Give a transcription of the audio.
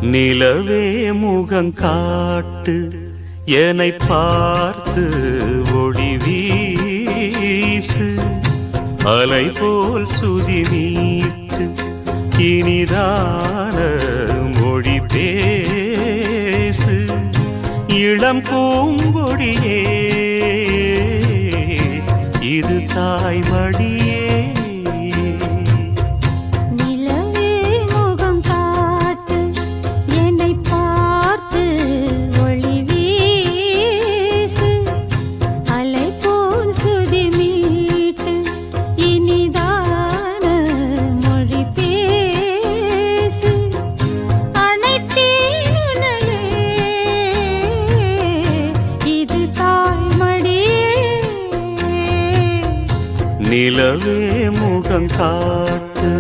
நிலவே முகம் காட்டு என்னை பார்த்து ஒளி வீசு அலை போல் சுதி நீட்டு இனிதான மொழி பேசு இளம் பூங்கொடியே இது தாய்மடியே நிலவே முகம் காட்டு